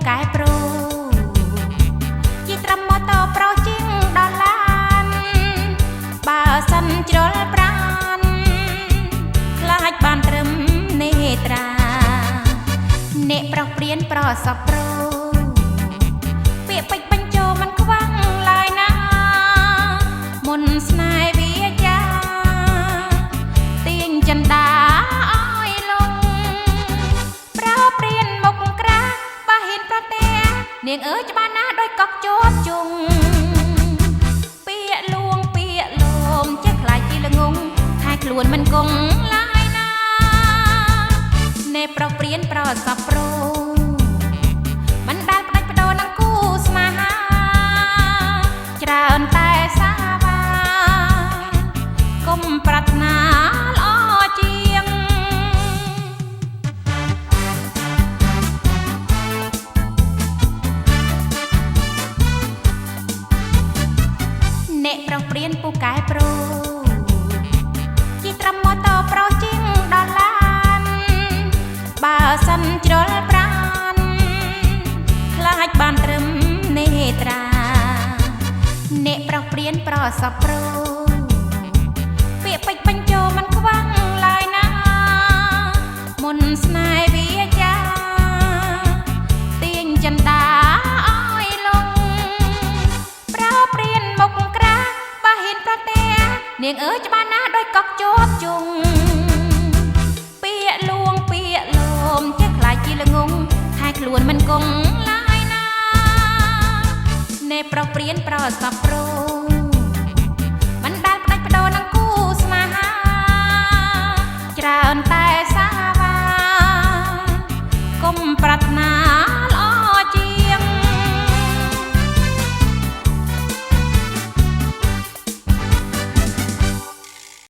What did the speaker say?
កែប្រូជាត្រឹមម៉ូតូប្រូជាងដល់ឡានបើសិនជ្រុលប្រានខ្លាចបានត្រឹមនេត្រាអ្នកប្រុសព្រានប្រសពប្រូពាក្យពេចន៍បញ្ចូលមិនខ្វាំងឡើយណាមុនស្នេហ៍វាចាទាញចិន្តាឲ្យលងប្រោព្រានមុខក្រាស់បើហ៊ានប្រទះនាងអើយច្បាស់ណាស់ដោយកក់ជាប់ជុងពាក្យលួងពាក្យលោមចេះខ្លាចជាល្ងងថែខ្លួនមិនគង់ឡើយណាអ្នកប្រុសព្រានប្រសពប្រូមិនដែលផ្ដាច់បដូរនឹងគូស្នេហាច្រើនតែសាវាកុំប្រាថ្នាល្អជាងអ្នកប្រុសព្រានពូកែប្រូជាត្រឹមម៉ូតូប្រូជាងដល់ឡានបើសិនជ្រុលប្រានខ្លាចបានត្រឹមនេត្រាអ្នកប្រុសព្រានប្រសពប្រូពាក្យពេចន៍បញ្ចូលមិនខ្វាំងឡើយណាមុនស្នេហ៍វាចាទាញចិន្តាឲ្យលងប្រោព្រានមុខក្រាស់បើហ៊ានប្រទះនាងអើយច្បាស់ណាស់ដោយកក់ជាប់ជុងពាក្យលួងពាក្យលោមចេះខ្លាចជាល្ងងថែខ្លួនមិនគង់ឡើយណាអ្នកប្រុសព្រានប្រសពប្រូមិនដែលផ្ដាច់បដូរនឹងគូស្នេហាច្រើនតែសាវាកុំប្រាថ្នា